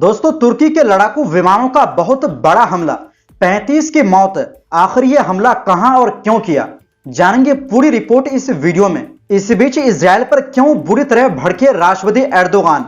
दोस्तों, तुर्की के लड़ाकू विमानों का बहुत बड़ा हमला, 35 की मौत। आखिर यह हमला कहां और क्यों किया, जानेंगे पूरी रिपोर्ट इस वीडियो में। इस बीच इजरायल पर क्यों बुरी तरह भड़के राष्ट्रपति एर्दोगान,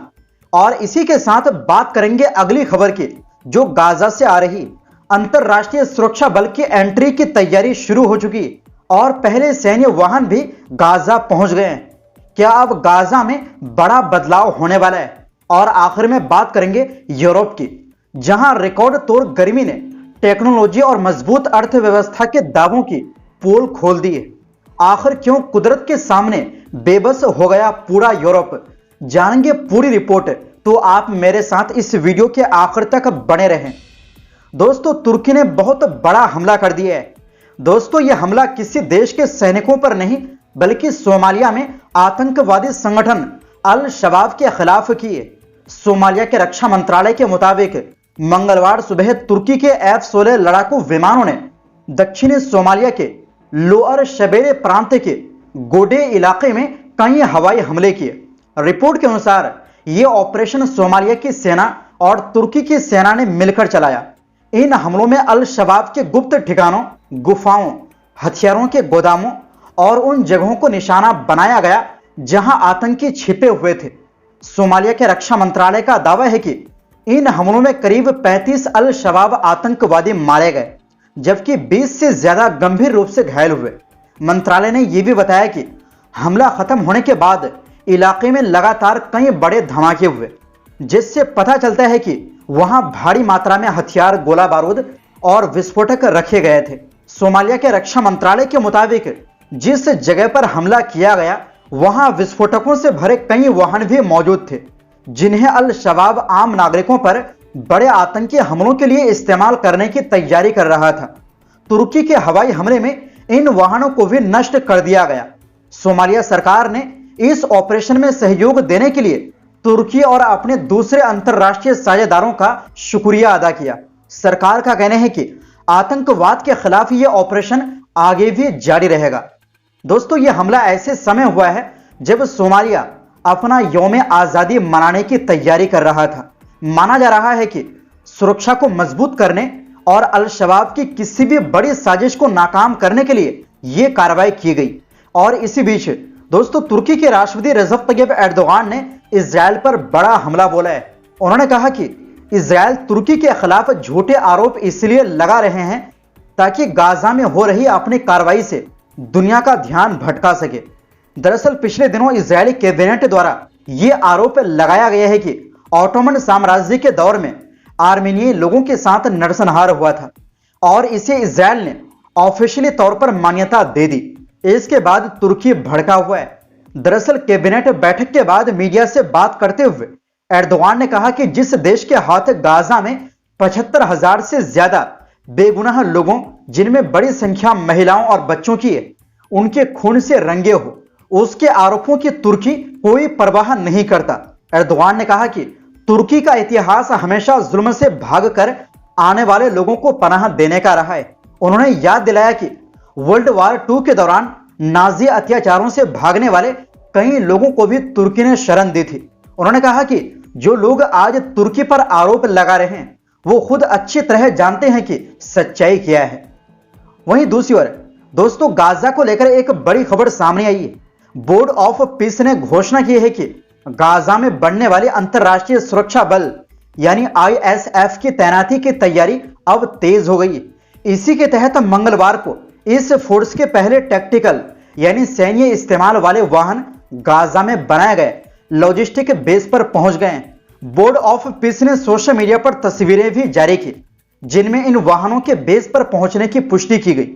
और इसी के साथ बात करेंगे अगली खबर की, जो गाजा से आ रही। अंतरराष्ट्रीय सुरक्षा बल की एंट्री की तैयारी शुरू हो चुकी और पहले सैन्य वाहन भी गाजा पहुंच गए हैं। क्या अब गाजा में बड़ा बदलाव होने वाला है? और आखिर में बात करेंगे यूरोप की, जहां रिकॉर्ड तोड़ गर्मी ने टेक्नोलॉजी और मजबूत अर्थव्यवस्था के दावों की पोल खोल दी है। आखिर क्यों कुदरत के सामने बेबस हो गया पूरा यूरोप, जानेंगे पूरी रिपोर्ट। तो आप मेरे साथ इस वीडियो के आखिर तक बने रहें। दोस्तों, तुर्की ने बहुत बड़ा हमला कर दिया है। दोस्तों, यह हमला किसी देश के सैनिकों पर नहीं, बल्कि सोमालिया में आतंकवादी संगठन अल शबाब के खिलाफ किए। सोमालिया के रक्षा मंत्रालय के मुताबिक मंगलवार सुबह तुर्की के F-16 लड़ाकू विमानों ने दक्षिणी सोमालिया के लोअर शबेरे प्रांत के गोडे इलाके में कई हवाई हमले किए। रिपोर्ट के अनुसार यह ऑपरेशन सोमालिया की सेना और तुर्की की सेना ने मिलकर चलाया। इन हमलों में अल शबाब के गुप्त ठिकानों, गुफाओं, हथियारों के गोदामों और उन जगहों को निशाना बनाया गया जहां आतंकी छिपे हुए थे। सोमालिया के रक्षा मंत्रालय का दावा है कि इन हमलों में करीब 35 अल शबाब आतंकवादी मारे गए, जबकि 20 से ज्यादा गंभीर रूप से घायल हुए। मंत्रालय ने यह भी बताया कि हमला खत्म होने के बाद इलाके में लगातार कई बड़े धमाके हुए, जिससे पता चलता है कि वहां भारी मात्रा में हथियार, गोला बारूद और विस्फोटक रखे गए थे। सोमालिया के रक्षा मंत्रालय के मुताबिक जिस जगह पर हमला किया गया वहां विस्फोटकों से भरे कई वाहन भी मौजूद थे, जिन्हें अल शबाब आम नागरिकों पर बड़े आतंकी हमलों के लिए इस्तेमाल करने की तैयारी कर रहा था। तुर्की के हवाई हमले में इन वाहनों को भी नष्ट कर दिया गया। सोमालिया सरकार ने इस ऑपरेशन में सहयोग देने के लिए तुर्की और अपने दूसरे अंतरराष्ट्रीय साझेदारों का शुक्रिया अदा किया। सरकार का कहना है कि आतंकवाद के खिलाफ यह ऑपरेशन आगे भी जारी रहेगा। दोस्तों, यह हमला ऐसे समय हुआ है जब सोमालिया अपना यौम आजादी मनाने की तैयारी कर रहा था। माना जा रहा है कि सुरक्षा को मजबूत करने और अल शबाब की किसी भी बड़ी साजिश को नाकाम करने के लिए यह कार्रवाई की गई। और इसी बीच दोस्तों, तुर्की के राष्ट्रपति रजब तैयब एर्दोगान ने इजरायल पर बड़ा हमला बोला है। उन्होंने कहा कि इजरायल तुर्की के खिलाफ झूठे आरोप इसलिए लगा रहे हैं ताकि गाजा में हो रही अपनी कार्रवाई से दुनिया का ध्यान भटका सके। दरअसल पिछले दिनों इजरायली कैबिनेट द्वारा यह आरोप लगाया गया है कि ऑटोमन साम्राज्य के दौर में आर्मेनियाई लोगों के साथ नरसंहार हुआ था और इसे इजरायल ने ऑफिशियली तौर पर मान्यता दे दी। इसके बाद तुर्की भड़का हुआ है। दरअसल कैबिनेट बैठक के बाद मीडिया से बात करते हुए एर्दोगान ने कहा कि जिस देश के हाथ गाजा में 75,000 से ज्यादा बेगुनाह लोगों, जिनमें बड़ी संख्या महिलाओं और बच्चों की है, उनके खून से रंगे हो, उसके आरोपों की तुर्की कोई परवाह नहीं करता। एर्दोगान ने कहा कि तुर्की का इतिहास हमेशा जुल्म से भागकर आने वाले लोगों को पनाह देने का रहा है। उन्होंने याद दिलाया कि वर्ल्ड वॉर 2 के दौरान नाजी अत्याचारों से भागने वाले कई लोगों को भी तुर्की ने शरण दी थी। उन्होंने कहा कि जो लोग आज तुर्की पर आरोप लगा रहे हैं वो खुद अच्छी तरह जानते हैं कि सच्चाई क्या है। वहीं दूसरी ओर दोस्तों, गाजा को लेकर एक बड़ी खबर सामने आई है। बोर्ड ऑफ पीस ने घोषणा की है कि गाजा में बढ़ने वाली अंतरराष्ट्रीय सुरक्षा बल यानी ISF की तैनाती की तैयारी अब तेज हो गई। इसी के तहत मंगलवार को इस फोर्स के पहले टैक्टिकल यानी सैन्य इस्तेमाल वाले वाहन गाजा में बनाए गए लॉजिस्टिक बेस पर पहुंच गए हैं। बोर्ड ऑफ पीस ने सोशल मीडिया पर तस्वीरें भी जारी की, जिनमें इन वाहनों के बेस पर पहुंचने की पुष्टि की गई।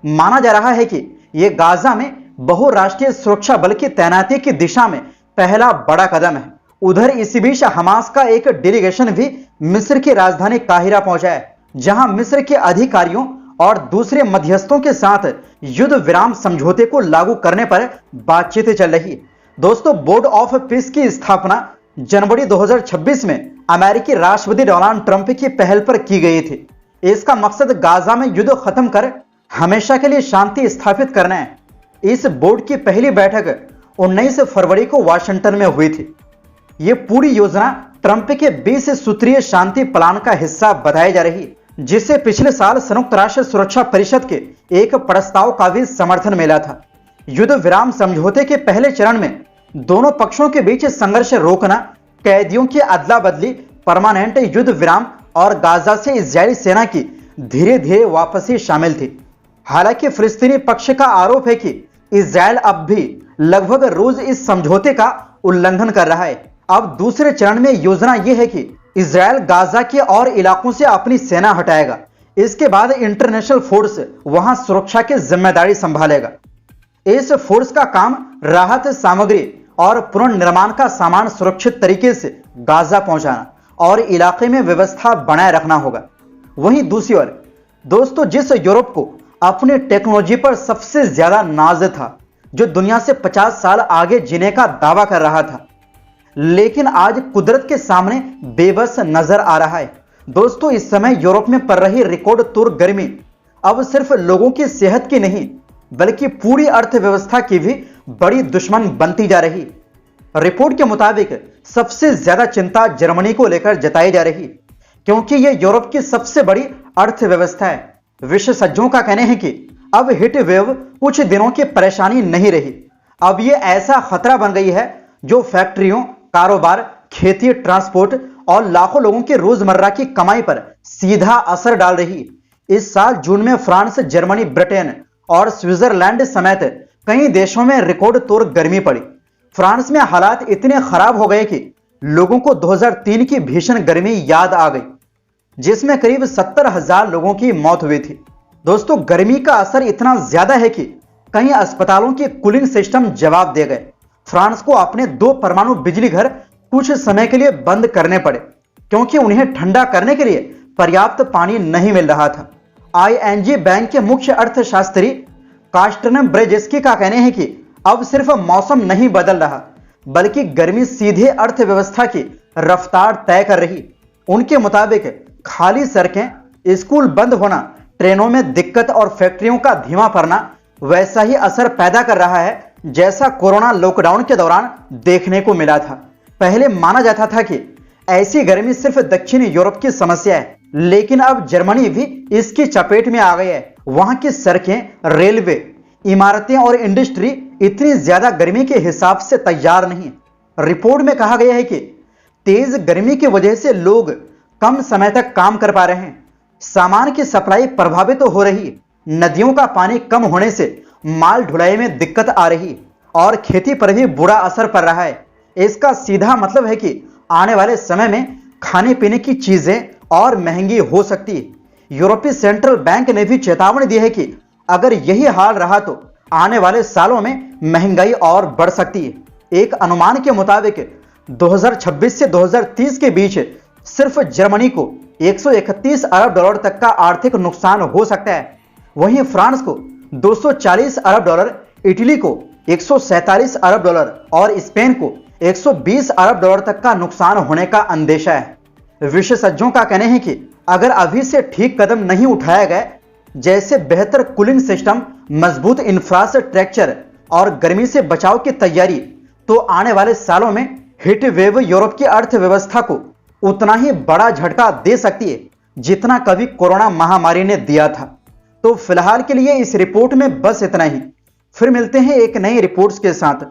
माना जा रहा है कि यह गाजा में बहुराष्ट्रीय सुरक्षा बल की तैनाती की दिशा में पहला बड़ा कदम है। उधर इसी बीच हमास का एक डेलीगेशन भी मिस्र की राजधानी काहिरा पहुंचा है, जहां मिस्र के अधिकारियों और दूसरे मध्यस्थों के साथ युद्ध विराम समझौते को लागू करने पर बातचीत चल रही है। दोस्तों, बोर्ड ऑफ पीस की स्थापना जनवरी 2026 में अमेरिकी राष्ट्रपति डोनाल्ड ट्रंप की पहल पर की गई थी। इसका मकसद गाजा में युद्ध खत्म कर हमेशा के लिए शांति स्थापित करना है। इस बोर्ड की पहली बैठक 19 फरवरी को वाशिंगटन में हुई थी। यह पूरी योजना ट्रंप के 20 सूत्रीय शांति प्लान का हिस्सा बताई जा रही, जिसे पिछले साल संयुक्त राष्ट्र सुरक्षा परिषद के एक प्रस्ताव का भी समर्थन मिला था। युद्ध विराम समझौते के पहले चरण में दोनों पक्षों के बीच संघर्ष रोकना, कैदियों की अदला बदली, परमानेंट युद्ध विराम और गाजा से इजरायली सेना की धीरे धीरे वापसी शामिल थी। हालांकि फिलिस्तीनी पक्ष का आरोप है कि इजरायल अब भी लगभग रोज इस समझौते का उल्लंघन कर रहा है। अब दूसरे चरण में योजना यह है कि इजरायल गाजा के और इलाकों से अपनी सेना हटाएगा। इसके बाद इंटरनेशनल फोर्स वहां सुरक्षा की जिम्मेदारी संभालेगा। इस फोर्स का काम राहत सामग्री और पुनर्निर्माण का सामान सुरक्षित तरीके से गाजा पहुंचाना और इलाके में व्यवस्था बनाए रखना होगा। वहीं दूसरी ओर दोस्तों, जिस यूरोप को अपनी टेक्नोलॉजी पर सबसे ज्यादा नाज था, जो दुनिया से 50 साल आगे जीने का दावा कर रहा था, लेकिन आज कुदरत के सामने बेबस नजर आ रहा है। दोस्तों, इस समय यूरोप में पड़ रही रिकॉर्ड तोड़ गर्मी अब सिर्फ लोगों की सेहत की नहीं, बल्कि पूरी अर्थव्यवस्था की भी बड़ी दुश्मन बनती जा रही। रिपोर्ट के मुताबिक सबसे ज्यादा चिंता जर्मनी को लेकर जताई जा रही, क्योंकि यह यूरोप की सबसे बड़ी अर्थव्यवस्था है। विशेषज्ञों का कहना है कि अब हीट वेव कुछ दिनों की परेशानी नहीं रही, अब यह ऐसा खतरा बन गई है जो फैक्ट्रियों, कारोबार, खेती, ट्रांसपोर्ट और लाखों लोगों की रोजमर्रा की कमाई पर सीधा असर डाल रही। इस साल जून में फ्रांस, जर्मनी, ब्रिटेन और स्विट्जरलैंड समेत कई देशों में रिकॉर्ड तोड़ गर्मी पड़ी। फ्रांस में हालात इतने खराब हो गए कि लोगों को 2003 की भीषण गर्मी याद आ गई, जिसमें करीब 70,000 लोगों की मौत हुई थी। दोस्तों, गर्मी का असर इतना ज्यादा है कि कई अस्पतालों के कूलिंग सिस्टम जवाब दे गए। फ्रांस को अपने 2 परमाणु बिजली घर कुछ समय के लिए बंद करने पड़े, क्योंकि उन्हें ठंडा करने के लिए पर्याप्त पानी नहीं मिल रहा था। ING बैंक के मुख्य अर्थशास्त्री कार्स्टन ब्रेजेस्की का कहना है कि अब सिर्फ मौसम नहीं बदल रहा, बल्कि गर्मी सीधे अर्थव्यवस्था की रफ्तार तय कर रही। उनके मुताबिक खाली सड़कें, स्कूल बंद होना, ट्रेनों में दिक्कत और फैक्ट्रियों का धीमा पड़ना वैसा ही असर पैदा कर रहा है जैसा कोरोना लॉकडाउन के दौरान देखने को मिला था। पहले माना जाता था कि ऐसी गर्मी सिर्फ दक्षिणी यूरोप की समस्या है, लेकिन अब जर्मनी भी इसकी चपेट में आ गई है। वहां की सड़कें, रेलवे, इमारतें और इंडस्ट्री इतनी ज्यादा गर्मी के हिसाब से तैयार नहीं। रिपोर्ट में कहा गया है कि तेज गर्मी की वजह से लोग कम समय तक काम कर पा रहे हैं, सामान की सप्लाई प्रभावित हो रही, नदियों का पानी कम होने से माल ढुलाई में दिक्कत आ रही और खेती पर भी बुरा असर पड़ रहा है। इसका सीधा मतलब है कि आने वाले समय में खाने पीने की चीजें और महंगी हो सकती है। यूरोपीय सेंट्रल बैंक ने भी चेतावनी दी है कि अगर यही हाल रहा तो आने वाले सालों में महंगाई और बढ़ सकती है। एक अनुमान के मुताबिक 2026 से 2030 के बीच सिर्फ जर्मनी को 131 अरब डॉलर तक का आर्थिक नुकसान हो सकता है। वहीं फ्रांस को 240 अरब डॉलर, इटली को 147 अरब डॉलर और स्पेन को 120 अरब डॉलर तक का नुकसान होने का अंदेशा है। विशेषज्ञों का कहना है कि अगर अभी से ठीक कदम नहीं उठाया गया, जैसे बेहतर कूलिंग सिस्टम, मजबूत इंफ्रास्ट्रक्चर और गर्मी से बचाव की तैयारी, तो आने वाले सालों में हीट वेव यूरोप की अर्थव्यवस्था को उतना ही बड़ा झटका दे सकती है जितना कभी कोरोना महामारी ने दिया था। तो फिलहाल के लिए इस रिपोर्ट में बस इतना ही। फिर मिलते हैं एक नई रिपोर्ट्स के साथ।